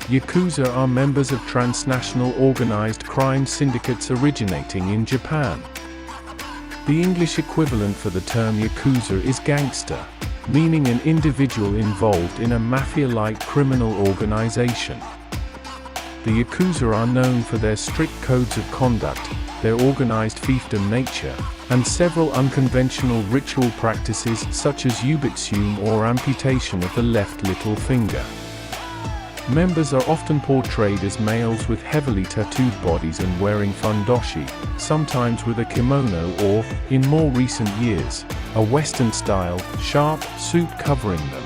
Yakuza are members of transnational organized crime syndicates originating in Japan. The English equivalent for the term Yakuza is gangster, meaning an individual involved in a mafia-like criminal organization. The Yakuza are known for their strict codes of conduct, their organized fiefdom nature, and several unconventional ritual practices such as ubitsume or amputation of the left little finger. Members are often portrayed as males with heavily tattooed bodies and wearing fundoshi, sometimes with a kimono or, in more recent years, a Western-style, sharp suit covering them.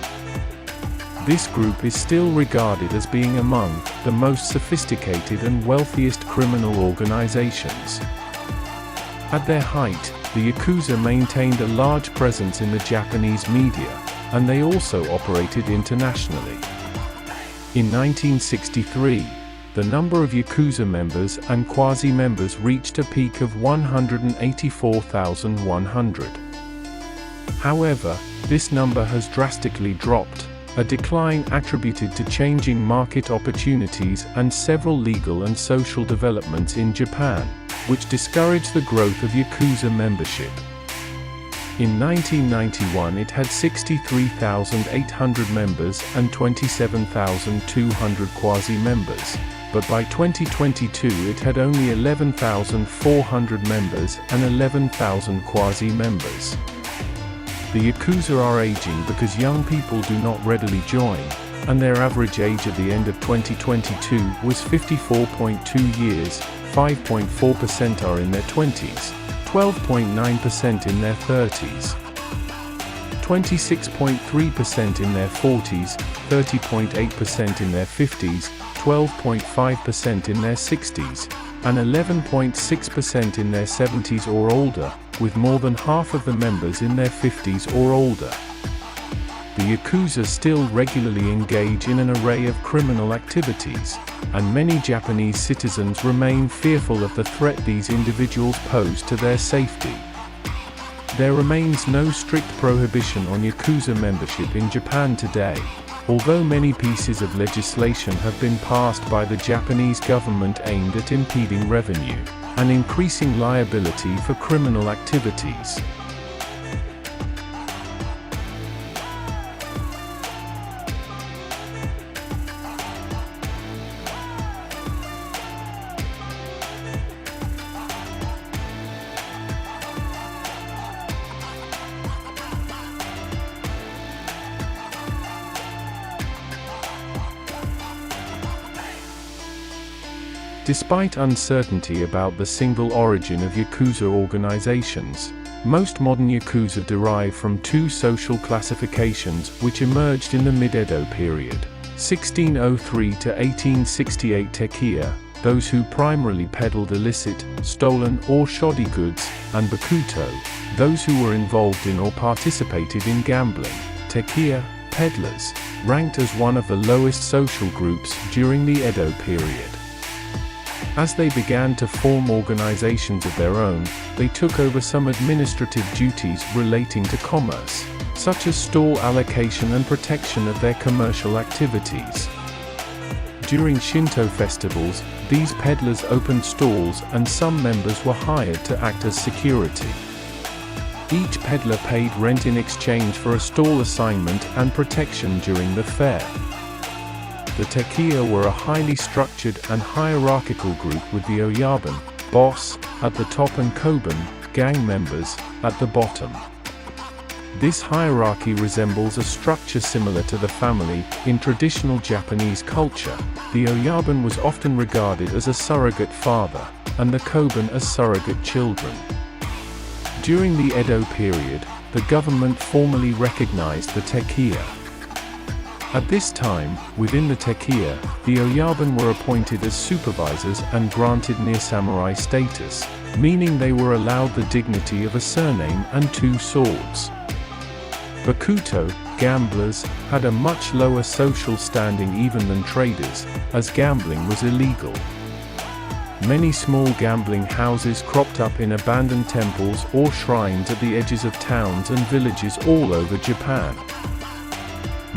This group is still regarded as being among the most sophisticated and wealthiest criminal organizations. At their height, the Yakuza maintained a large presence in the Japanese media, and they also operated internationally. In 1963, the number of Yakuza members and quasi-members reached a peak of 184,100. However, this number has drastically dropped, a decline attributed to changing market opportunities and several legal and social developments in Japan, which discouraged the growth of Yakuza membership. In 1991 it had 63,800 members and 27,200 quasi-members, but by 2022 it had only 11,400 members and 11,000 quasi-members. The Yakuza are aging because young people do not readily join, and their average age at the end of 2022 was 54.2 years, 5.4% are in their 20s, 12.9% in their 30s, 26.3% in their 40s, 30.8% in their 50s, 12.5% in their 60s, and 11.6% in their 70s or older, with more than half of the members in their 50s or older. The Yakuza still regularly engage in an array of criminal activities, and many Japanese citizens remain fearful of the threat these individuals pose to their safety. There remains no strict prohibition on Yakuza membership in Japan today, although many pieces of legislation have been passed by the Japanese government aimed at impeding revenue and increasing liability for criminal activities. Despite uncertainty about the single origin of Yakuza organizations, most modern Yakuza derive from two social classifications which emerged in the mid-Edo period, 1603 to 1868 tekiya, those who primarily peddled illicit, stolen or shoddy goods, and bakuto, those who were involved in or participated in gambling. Tekiya, peddlers, ranked as one of the lowest social groups during the Edo period. As they began to form organizations of their own, they took over some administrative duties relating to commerce, such as stall allocation and protection of their commercial activities. During Shinto festivals, these peddlers opened stalls and some members were hired to act as security. Each peddler paid rent in exchange for a stall assignment and protection during the fair. The tekiya were a highly structured and hierarchical group with the oyaban, boss, at the top and koban, gang members, at the bottom. This hierarchy resembles a structure similar to the family. In traditional Japanese culture, the oyaban was often regarded as a surrogate father, and the koban as surrogate children. During the Edo period, the government formally recognized the tekiya. At this time, within the tekiya, the oyaban were appointed as supervisors and granted near samurai status, meaning they were allowed the dignity of a surname and two swords. Bakuto, gamblers, had a much lower social standing even than traders, as gambling was illegal. Many small gambling houses cropped up in abandoned temples or shrines at the edges of towns and villages all over Japan.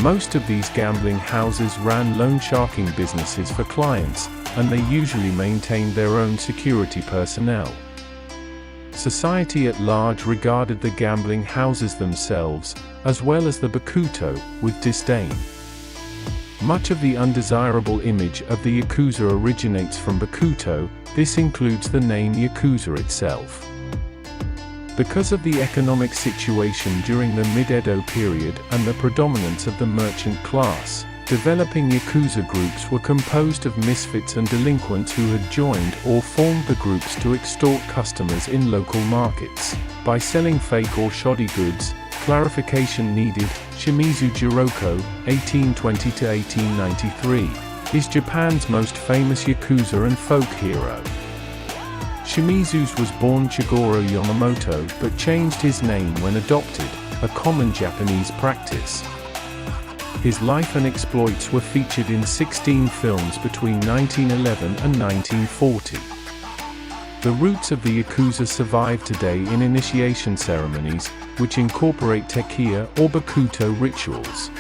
Most of these gambling houses ran loan sharking businesses for clients, and they usually maintained their own security personnel. Society at large regarded the gambling houses themselves, as well as the Bakuto, with disdain. Much of the undesirable image of the Yakuza originates from Bakuto. This includes the name Yakuza itself. Because of the economic situation during the mid-Edo period and the predominance of the merchant class, developing Yakuza groups were composed of misfits and delinquents who had joined or formed the groups to extort customers in local markets by selling fake or shoddy goods. Clarification needed. Shimizu Jiroko, 1820–1893, is Japan's most famous Yakuza and folk hero. Shimizu was born Chigoro Yamamoto but changed his name when adopted, a common Japanese practice. His life and exploits were featured in 16 films between 1911 and 1940. The roots of the Yakuza survive today in initiation ceremonies, which incorporate tekiya or Bakuto rituals.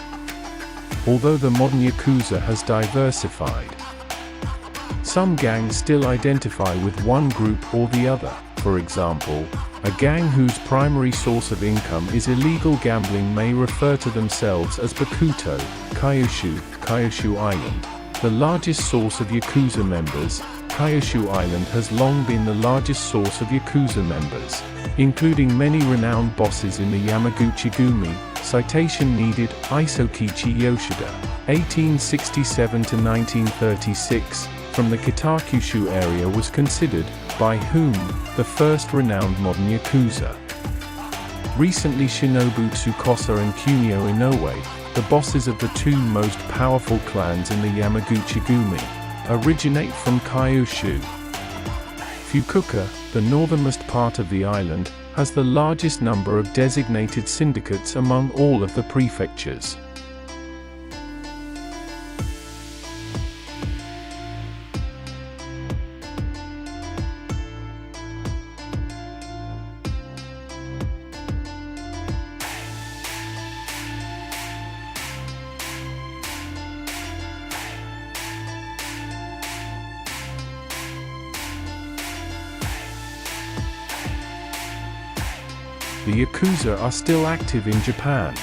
Although the modern Yakuza has diversified, some gangs still identify with one group or the other. For example, a gang whose primary source of income is illegal gambling may refer to themselves as Bakuto, Kyushu Island. The largest source of Yakuza members, Kyushu Island has long been the largest source of Yakuza members, including many renowned bosses in the Yamaguchi-gumi. Citation needed. Isokichi Yoshida, 1867–1936, from the Kitakyushu area was considered, by whom, the first renowned modern Yakuza. Recently Shinobu Tsukosa and Kunio Inoue, the bosses of the two most powerful clans in the Yamaguchi-gumi, originate from Kyushu. Fukuoka, the northernmost part of the island, has the largest number of designated syndicates among all of the prefectures. The Yakuza are still active in Japan.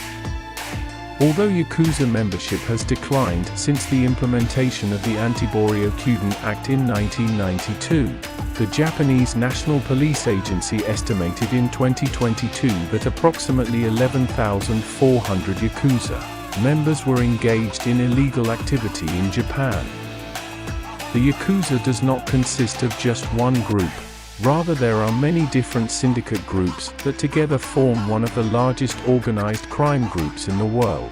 Although Yakuza membership has declined since the implementation of the Anti-Boryo-Kyuden Act in 1992, the Japanese National Police Agency estimated in 2022 that approximately 11,400 Yakuza members were engaged in illegal activity in Japan. The Yakuza does not consist of just one group. Rather, there are many different syndicate groups that together form one of the largest organized crime groups in the world.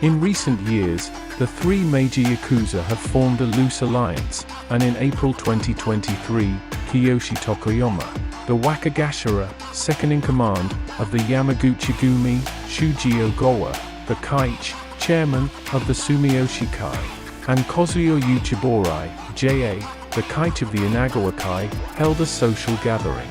In recent years, the three major Yakuza have formed a loose alliance, and in April 2023, Kiyoshi Tokoyama, the Wakagashira, second-in-command of the Yamaguchi-gumi, Shuji Ogawa, the Kaichi, chairman of the Sumiyoshi Kai, and Kozuyo Uchiborai, J.A., the Kaichi of the Inagawa Kai, held a social gathering.